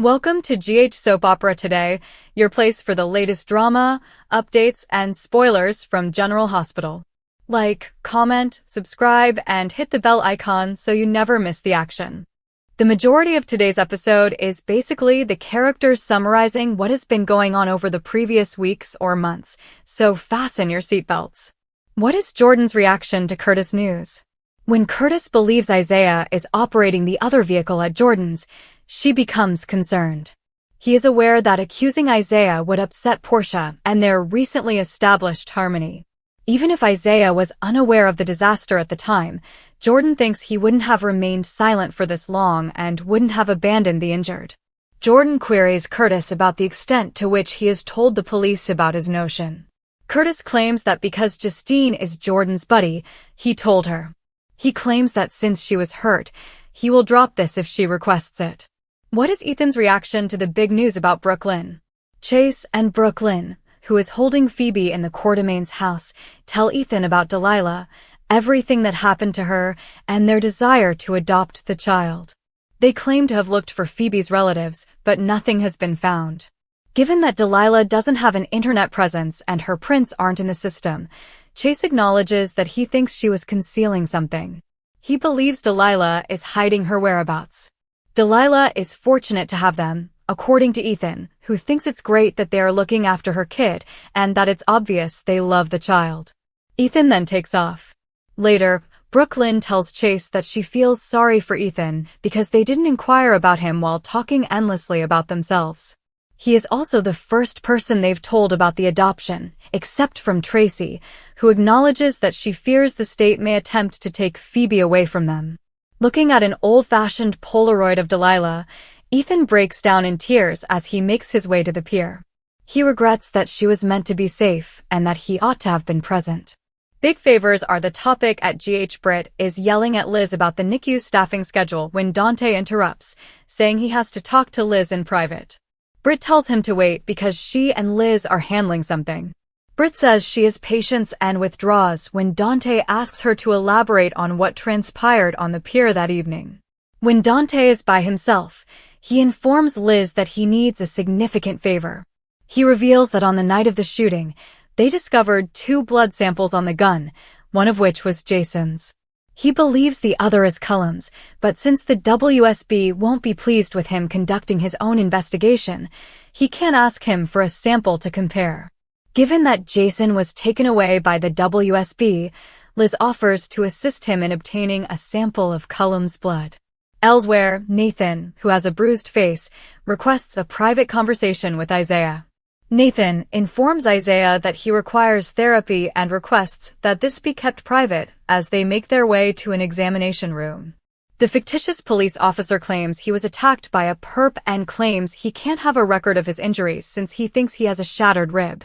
Welcome to GH Soap Opera Today, your place for the latest drama, updates, and spoilers from General Hospital. Like, comment, subscribe, and hit the bell icon so you never miss the action. The majority of today's episode is basically the characters summarizing what has been going on over the previous weeks or months, so fasten your seatbelts. What is Jordan's reaction to Curtis' news? When Curtis believes Isaiah is operating the other vehicle at Jordan's, she becomes concerned. He is aware that accusing Isaiah would upset Portia and their recently established harmony. Even if Isaiah was unaware of the disaster at the time, Jordan thinks he wouldn't have remained silent for this long and wouldn't have abandoned the injured. Jordan queries Curtis about the extent to which he has told the police about his notion. Curtis claims that because Justine is Jordan's buddy, he told her. He claims that since she was hurt, he will drop this if she requests it. What is Ethan's reaction to the big news about Brooklyn? Chase and Brooklyn, who is holding Phoebe in the Quartermain's house, tell Ethan about Delilah, everything that happened to her, and their desire to adopt the child. They claim to have looked for Phoebe's relatives, but nothing has been found. Given that Delilah doesn't have an internet presence and her prints aren't in the system, Chase acknowledges that he thinks she was concealing something. He believes Delilah is hiding her whereabouts. Delilah is fortunate to have them, according to Ethan, who thinks it's great that they are looking after her kid and that it's obvious they love the child. Ethan then takes off. Later, Brooklyn tells Chase that she feels sorry for Ethan because they didn't inquire about him while talking endlessly about themselves. He is also the first person they've told about the adoption, except from Tracy, who acknowledges that she fears the state may attempt to take Phoebe away from them. Looking at an old-fashioned Polaroid of Delilah, Ethan breaks down in tears as he makes his way to the pier. He regrets that she was meant to be safe and that he ought to have been present. Big favors are the topic at GH. Britt is yelling at Liz about the NICU staffing schedule when Dante interrupts, saying he has to talk to Liz in private. Britt tells him to wait because she and Liz are handling something. Britt says she is patient and withdraws when Dante asks her to elaborate on what transpired on the pier that evening. When Dante is by himself, he informs Liz that he needs a significant favor. He reveals that on the night of the shooting, they discovered 2 blood samples on the gun, one of which was Jason's. He believes the other is Cullum's, but since the WSB won't be pleased with him conducting his own investigation, he can't ask him for a sample to compare. Given that Jason was taken away by the WSB, Liz offers to assist him in obtaining a sample of Cullum's blood. Elsewhere, Nathan, who has a bruised face, requests a private conversation with Isaiah. Nathan informs Isaiah that he requires therapy and requests that this be kept private as they make their way to an examination room. The fictitious police officer claims he was attacked by a perp and claims he can't have a record of his injuries since he thinks he has a shattered rib.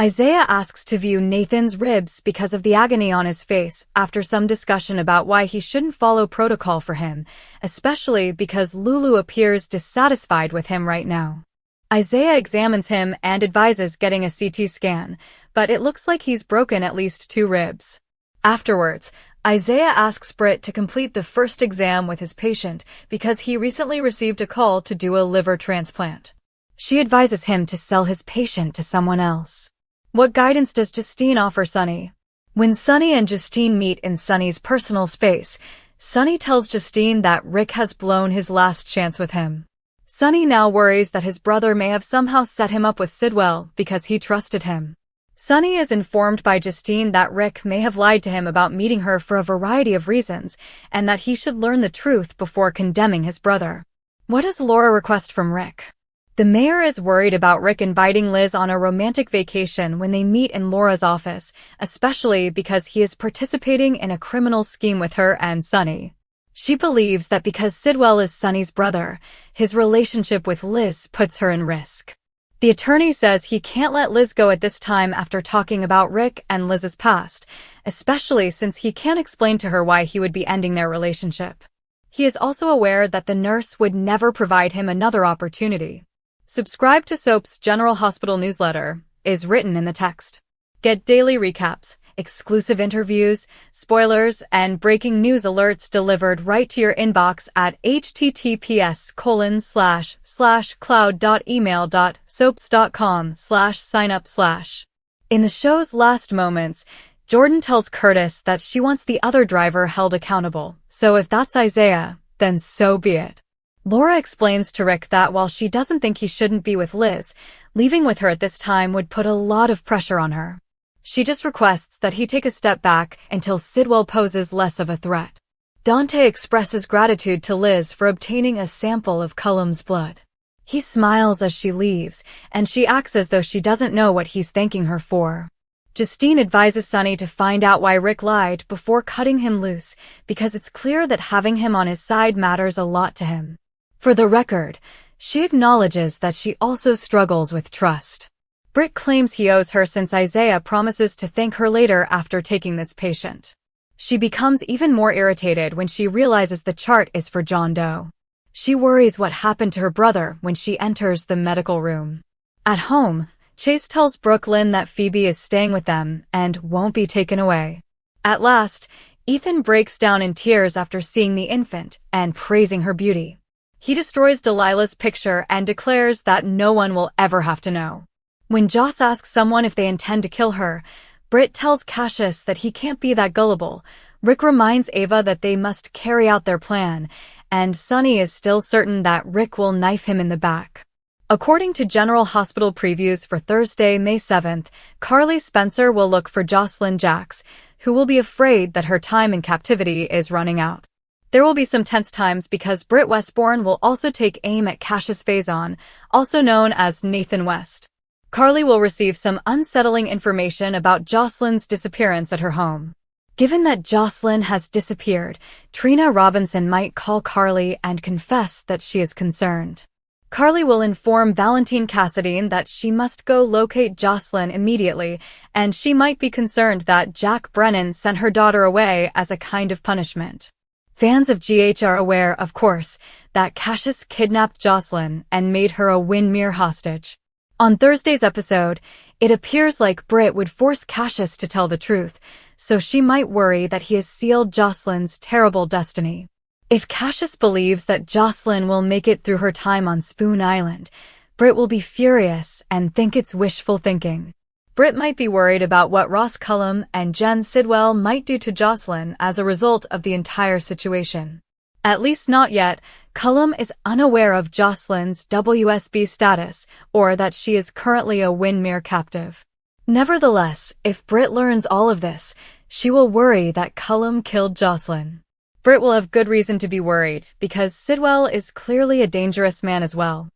Isaiah asks to view Nathan's ribs because of the agony on his face after some discussion about why he shouldn't follow protocol for him, especially because Lulu appears dissatisfied with him right now. Isaiah examines him and advises getting a CT scan, but it looks like he's broken at least 2 ribs. Afterwards, Isaiah asks Britt to complete the first exam with his patient because he recently received a call to do a liver transplant. She advises him to sell his patient to someone else. What guidance does Justine offer Sonny? When Sonny and Justine meet in Sonny's personal space, Sonny tells Justine that Rick has blown his last chance with him. Sonny now worries that his brother may have somehow set him up with Sidwell because he trusted him. Sonny is informed by Justine that Rick may have lied to him about meeting her for a variety of reasons and that he should learn the truth before condemning his brother. What does Laura request from Rick? The mayor is worried about Rick inviting Liz on a romantic vacation when they meet in Laura's office, especially because he is participating in a criminal scheme with her and Sonny. She believes that because Sidwell is Sonny's brother, his relationship with Liz puts her in risk. The attorney says he can't let Liz go at this time after talking about Rick and Liz's past, especially since he can't explain to her why he would be ending their relationship. He is also aware that the nurse would never provide him another opportunity. Subscribe to Soap's General Hospital newsletter is written in the text. Get daily recaps, exclusive interviews, spoilers, and breaking news alerts delivered right to your inbox at https://cloud.email.soaps.com/signup/. In the show's last moments, Jordan tells Curtis that she wants the other driver held accountable, so if that's Isaiah, then so be it. Laura explains to Rick that while she doesn't think he shouldn't be with Liz, leaving with her at this time would put a lot of pressure on her. She just requests that he take a step back until Sidwell poses less of a threat. Dante expresses gratitude to Liz for obtaining a sample of Cullum's blood. He smiles as she leaves, and she acts as though she doesn't know what he's thanking her for. Justine advises Sonny to find out why Rick lied before cutting him loose, because it's clear that having him on his side matters a lot to him. For the record, she acknowledges that she also struggles with trust. Britt claims he owes her since Isaiah promises to thank her later after taking this patient. She becomes even more irritated when she realizes the chart is for John Doe. She worries what happened to her brother when she enters the medical room. At home, Chase tells Brooklyn that Phoebe is staying with them and won't be taken away. At last, Ethan breaks down in tears after seeing the infant and praising her beauty. He destroys Delilah's picture and declares that no one will ever have to know. When Joss asks someone if they intend to kill her, Britt tells Cassius that he can't be that gullible. Rick reminds Ava that they must carry out their plan, and Sonny is still certain that Rick will knife him in the back. According to General Hospital previews for Thursday, May 7th, Carly Spencer will look for Jocelyn Jacks, who will be afraid that her time in captivity is running out. There will be some tense times because Britt Westbourne will also take aim at Cassius Faison, also known as Nathan West. Carly will receive some unsettling information about Jocelyn's disappearance at her home. Given that Jocelyn has disappeared, Trina Robinson might call Carly and confess that she is concerned. Carly will inform Valentine Cassadine that she must go locate Jocelyn immediately, and she might be concerned that Jack Brennan sent her daughter away as a kind of punishment. Fans of GH are aware, of course, that Cassius kidnapped Jocelyn and made her a Windermere hostage. On Thursday's episode, it appears like Britt would force Cassius to tell the truth, so she might worry that he has sealed Jocelyn's terrible destiny. If Cassius believes that Jocelyn will make it through her time on Spoon Island, Britt will be furious and think it's wishful thinking. Britt might be worried about what Ross Cullum and Jen Sidwell might do to Jocelyn as a result of the entire situation. At least not yet. Cullum is unaware of Jocelyn's WSB status or that she is currently a Windermere captive. Nevertheless, if Britt learns all of this, she will worry that Cullum killed Jocelyn. Britt will have good reason to be worried because Sidwell is clearly a dangerous man as well.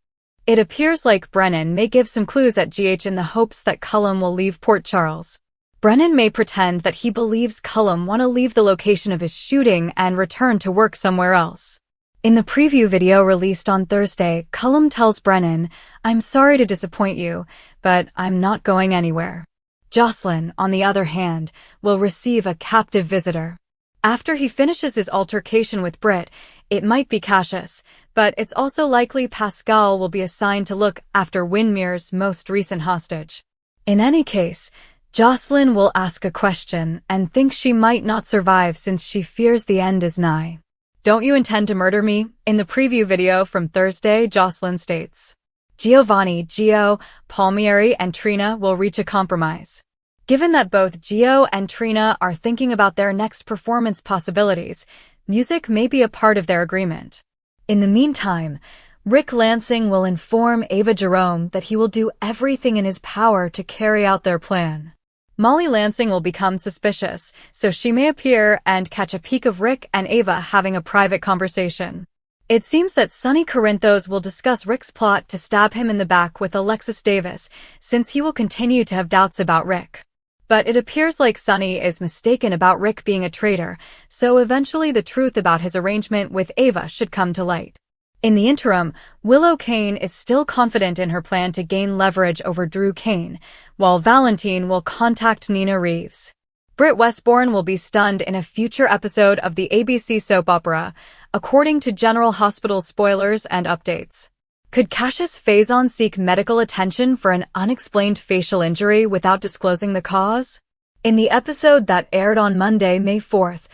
It appears like Brennan may give some clues at GH in the hopes that Cullum will leave Port Charles. Brennan may pretend that he believes Cullum want to leave the location of his shooting and return to work somewhere else. In the preview video released on Thursday, Cullum tells Brennan, "I'm sorry to disappoint you, but I'm not going anywhere." Jocelyn, on the other hand, will receive a captive visitor. After he finishes his altercation with Britt, it might be Cassius, but it's also likely Pascal will be assigned to look after Windermere's most recent hostage. In any case, Jocelyn will ask a question and think she might not survive since she fears the end is nigh. "Don't you intend to murder me?" In the preview video from Thursday, Jocelyn states. Giovanni, Gio, Palmieri, and Trina will reach a compromise. Given that both Gio and Trina are thinking about their next performance possibilities, music may be a part of their agreement. In the meantime, Rick Lansing will inform Ava Jerome that he will do everything in his power to carry out their plan. Molly Lansing will become suspicious, so she may appear and catch a peek of Rick and Ava having a private conversation. It seems that Sonny Corinthos will discuss Rick's plot to stab him in the back with Alexis Davis, since he will continue to have doubts about Rick. But it appears like Sonny is mistaken about Rick being a traitor, so eventually the truth about his arrangement with Ava should come to light. In the interim, Willow Kane is still confident in her plan to gain leverage over Drew Kane, while Valentine will contact Nina Reeves. Britt Westbourne will be stunned in a future episode of the ABC soap opera, according to General Hospital spoilers and updates. Could Cassius Faison seek medical attention for an unexplained facial injury without disclosing the cause? In the episode that aired on Monday, May 4th,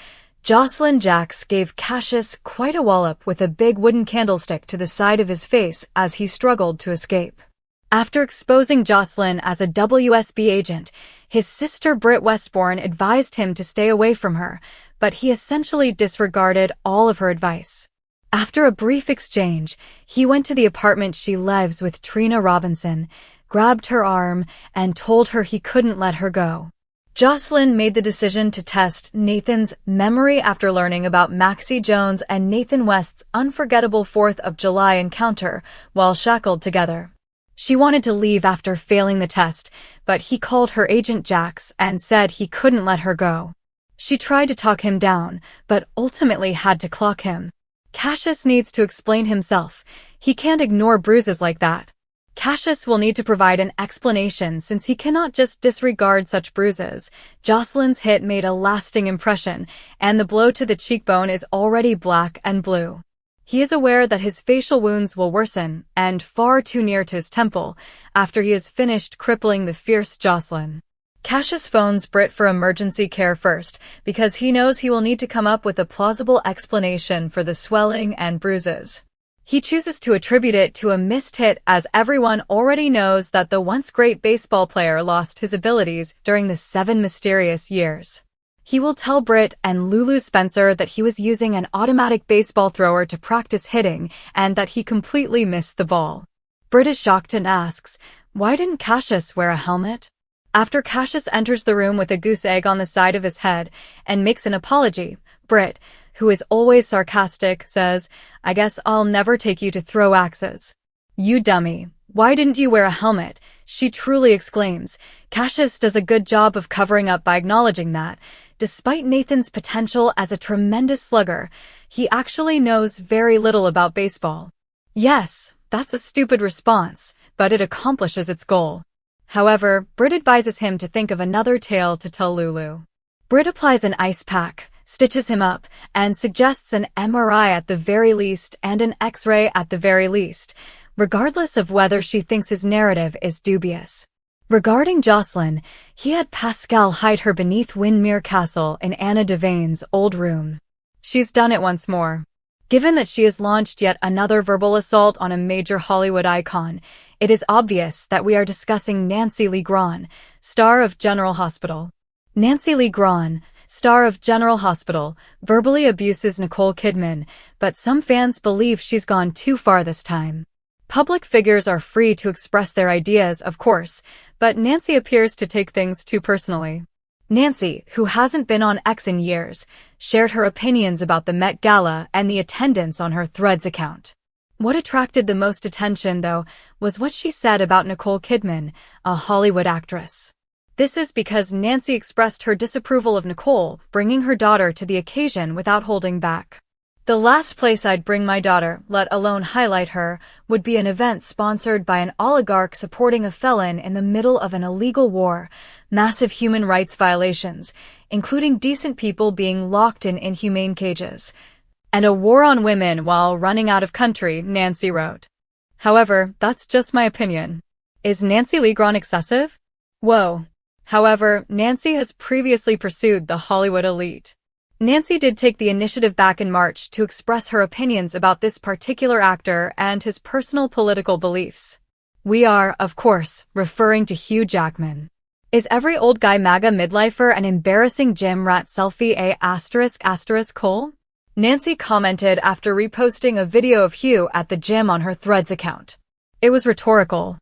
Jocelyn Jacks gave Cassius quite a wallop with a big wooden candlestick to the side of his face as he struggled to escape. After exposing Jocelyn as a WSB agent, his sister Britt Westbourne advised him to stay away from her, but he essentially disregarded all of her advice. After a brief exchange, he went to the apartment she lives with Trina Robinson, grabbed her arm, and told her he couldn't let her go. Jocelyn made the decision to test Nathan's memory after learning about Maxie Jones and Nathan West's unforgettable 4th of July encounter while shackled together. She wanted to leave after failing the test, but he called her Agent Jax and said he couldn't let her go. She tried to talk him down, but ultimately had to clock him. Cassius needs to explain himself. He can't ignore bruises like that. Cassius will need to provide an explanation since he cannot just disregard such bruises. Jocelyn's hit made a lasting impression, and the blow to the cheekbone is already black and blue. He is aware that his facial wounds will worsen, and far too near to his temple, after he has finished crippling the fierce Jocelyn. Cassius phones Britt for emergency care first, because he knows he will need to come up with a plausible explanation for the swelling and bruises. He chooses to attribute it to a missed hit as everyone already knows that the once great baseball player lost his abilities during the 7 mysterious years. He will tell Britt and Lulu Spencer that he was using an automatic baseball thrower to practice hitting and that he completely missed the ball. Britt is shocked and asks, "Why didn't Cassius wear a helmet?" After Cassius enters the room with a goose egg on the side of his head and makes an apology, Britt, who is always sarcastic, says, "I guess I'll never take you to throw axes." "You dummy. Why didn't you wear a helmet?" she truly exclaims. Cassius does a good job of covering up by acknowledging that, despite Nathan's potential as a tremendous slugger, he actually knows very little about baseball. Yes, that's a stupid response, but it accomplishes its goal. However, Britt advises him to think of another tale to tell Lulu. Britt applies an ice pack, stitches him up, and suggests an MRI at the very least and an X-ray at the very least, regardless of whether she thinks his narrative is dubious. Regarding Jocelyn, he had Pascal hide her beneath Windmere Castle in Anna Devane's old room. She's done it once more. Given that she has launched yet another verbal assault on a major Hollywood icon, it is obvious that we are discussing Nancy Lee Grahn, star of General Hospital. Nancy Lee Grahn, star of General Hospital, verbally abuses Nicole Kidman, but some fans believe she's gone too far this time. Public figures are free to express their ideas, of course, but Nancy appears to take things too personally. Nancy, who hasn't been on X in years, shared her opinions about the Met Gala and the attendance on her Threads account. What attracted the most attention, though, was what she said about Nicole Kidman, a Hollywood actress. This is because Nancy expressed her disapproval of Nicole bringing her daughter to the occasion without holding back. "The last place I'd bring my daughter, let alone highlight her, would be an event sponsored by an oligarch supporting a felon in the middle of an illegal war, massive human rights violations, including decent people being locked in inhumane cages, and a war on women while running out of country," Nancy wrote. However, that's just my opinion. Is Nancy Lee Grahn excessive? Whoa. However, Nancy has previously pursued the Hollywood elite. Nancy did take the initiative back in March to express her opinions about this particular actor and his personal political beliefs. We are, of course, referring to Hugh Jackman. Is every old guy MAGA midlifer an embarrassing gym rat selfie ****? Nancy commented after reposting a video of Hugh at the gym on her Threads account. It was rhetorical.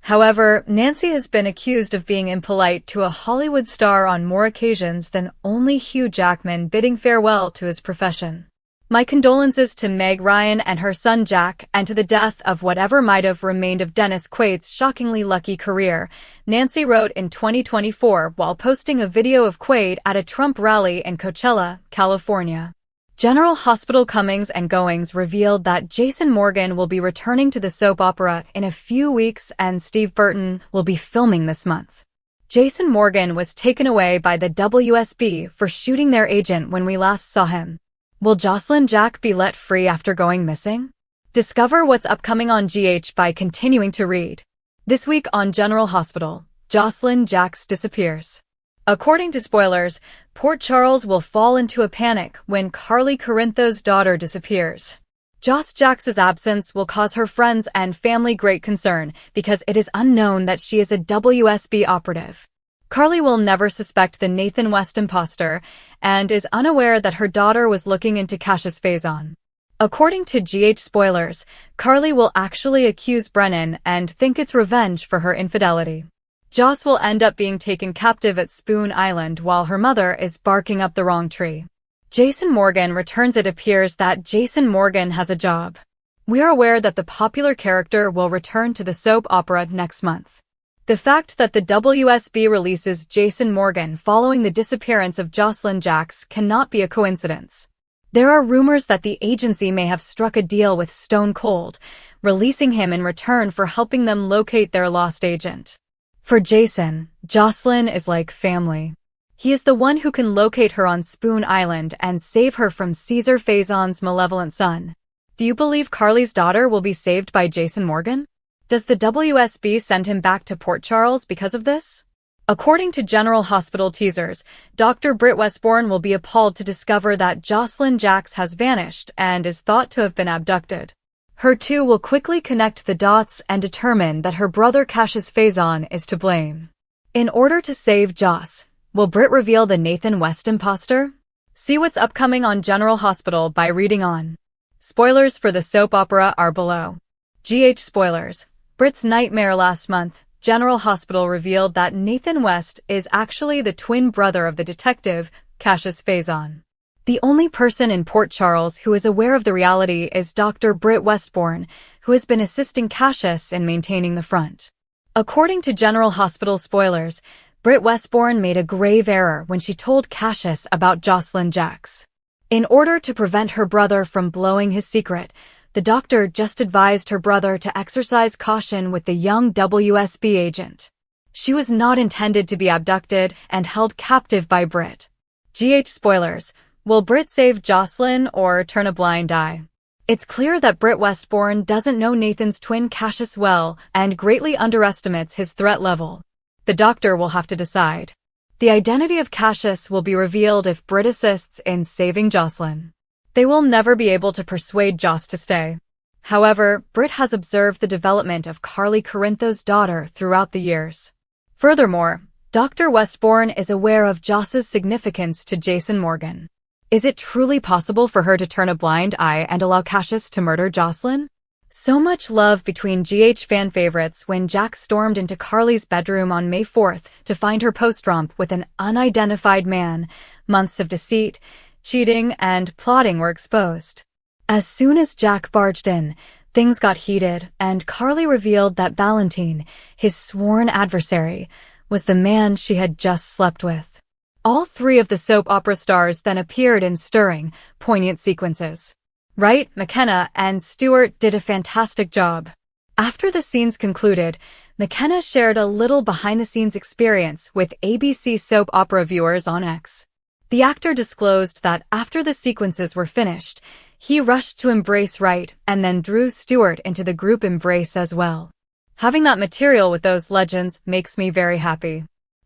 However, Nancy has been accused of being impolite to a Hollywood star on more occasions than only Hugh Jackman bidding farewell to his profession. "My condolences to Meg Ryan and her son Jack, and to the death of whatever might have remained of Dennis Quaid's shockingly lucky career," Nancy wrote in 2024 while posting a video of Quaid at a Trump rally in Coachella, California. General Hospital comings and goings revealed that Jason Morgan will be returning to the soap opera in a few weeks and Steve Burton will be filming this month. Jason Morgan was taken away by the WSB for shooting their agent when we last saw him. Will Jocelyn Jack be let free after going missing? Discover what's upcoming on GH by continuing to read. This week on General Hospital, Jocelyn Jacks disappears. According to spoilers, Port Charles will fall into a panic when Carly Corinthos' daughter disappears. Joss Jax's absence will cause her friends and family great concern because it is unknown that she is a WSB operative. Carly will never suspect the Nathan West imposter and is unaware that her daughter was looking into Cassius Faison. According to GH spoilers, Carly will actually accuse Brennan and think it's revenge for her infidelity. Joss will end up being taken captive at Spoon Island while her mother is barking up the wrong tree. Jason Morgan returns. It appears that Jason Morgan has a job. We are aware that the popular character will return to the soap opera next month. The fact that the WSB releases Jason Morgan following the disappearance of Jocelyn Jax cannot be a coincidence. There are rumors that the agency may have struck a deal with Stone Cold, releasing him in return for helping them locate their lost agent. For Jason, Jocelyn is like family. He is the one who can locate her on Spoon Island and save her from Caesar Faison's malevolent son. Do you believe Carly's daughter will be saved by Jason Morgan? Does the WSB send him back to Port Charles because of this? According to General Hospital teasers, Dr. Britt Westbourne will be appalled to discover that Jocelyn Jax has vanished and is thought to have been abducted. Her two will quickly connect the dots and determine that her brother Cassius Faison is to blame. In order to save Joss, will Britt reveal the Nathan West imposter? See what's upcoming on General Hospital by reading on. Spoilers for the soap opera are below. GH spoilers. Britt's nightmare. Last month, General Hospital revealed that Nathan West is actually the twin brother of the detective, Cassius Faison. The only person in Port Charles who is aware of the reality is Dr. Britt Westbourne, who has been assisting Cassius in maintaining the front. According to General Hospital spoilers, Britt Westbourne made a grave error when she told Cassius about Jocelyn Jax. In order to prevent her brother from blowing his secret, the doctor just advised her brother to exercise caution with the young WSB agent. She was not intended to be abducted and held captive by Britt. GH spoilers. Will Britt save Jocelyn or turn a blind eye? It's clear that Britt Westbourne doesn't know Nathan's twin Cassius well and greatly underestimates his threat level. The doctor will have to decide. The identity of Cassius will be revealed if Britt assists in saving Jocelyn. They will never be able to persuade Joss to stay. However, Britt has observed the development of Carly Corinthos' daughter throughout the years. Furthermore, Dr. Westbourne is aware of Joss's significance to Jason Morgan. Is it truly possible for her to turn a blind eye and allow Cassius to murder Jocelyn? So much love between GH fan favorites when Jack stormed into Carly's bedroom on May 4th to find her post-romp with an unidentified man. Months of deceit, cheating, and plotting were exposed. As soon as Jack barged in, things got heated, and Carly revealed that Valentine, his sworn adversary, was the man she had just slept with. All three of the soap opera stars then appeared in stirring, poignant sequences. Wright, McKenna, and Stewart did a fantastic job. After the scenes concluded, McKenna shared a little behind-the-scenes experience with ABC soap opera viewers on X. The actor disclosed that after the sequences were finished, he rushed to embrace Wright and then drew Stewart into the group embrace as well. Having that material with those legends makes me very happy.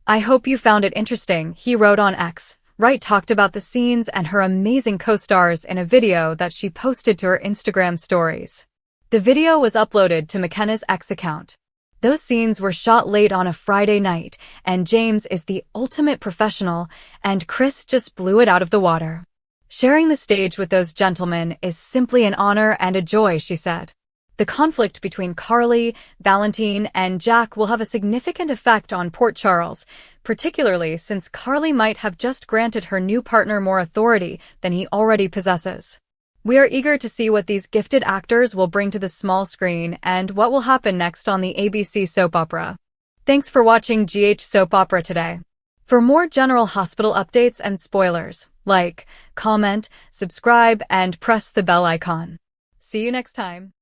I hope you found it interesting, he wrote on X. Wright talked about the scenes and her amazing co-stars in a video that she posted to her Instagram stories. The video was uploaded to McKenna's X account. Those scenes were shot late on a Friday night, and James is the ultimate professional, and Chris just blew it out of the water. Sharing the stage with those gentlemen is simply an honor and a joy, she said. The conflict between Carly, Valentine, and Jack will have a significant effect on Port Charles, particularly since Carly might have just granted her new partner more authority than he already possesses. We are eager to see what these gifted actors will bring to the small screen and what will happen next on the ABC soap opera. Thanks for watching GH Soap Opera today. For more General Hospital updates and spoilers, like, comment, subscribe, and press the bell icon. See you next time.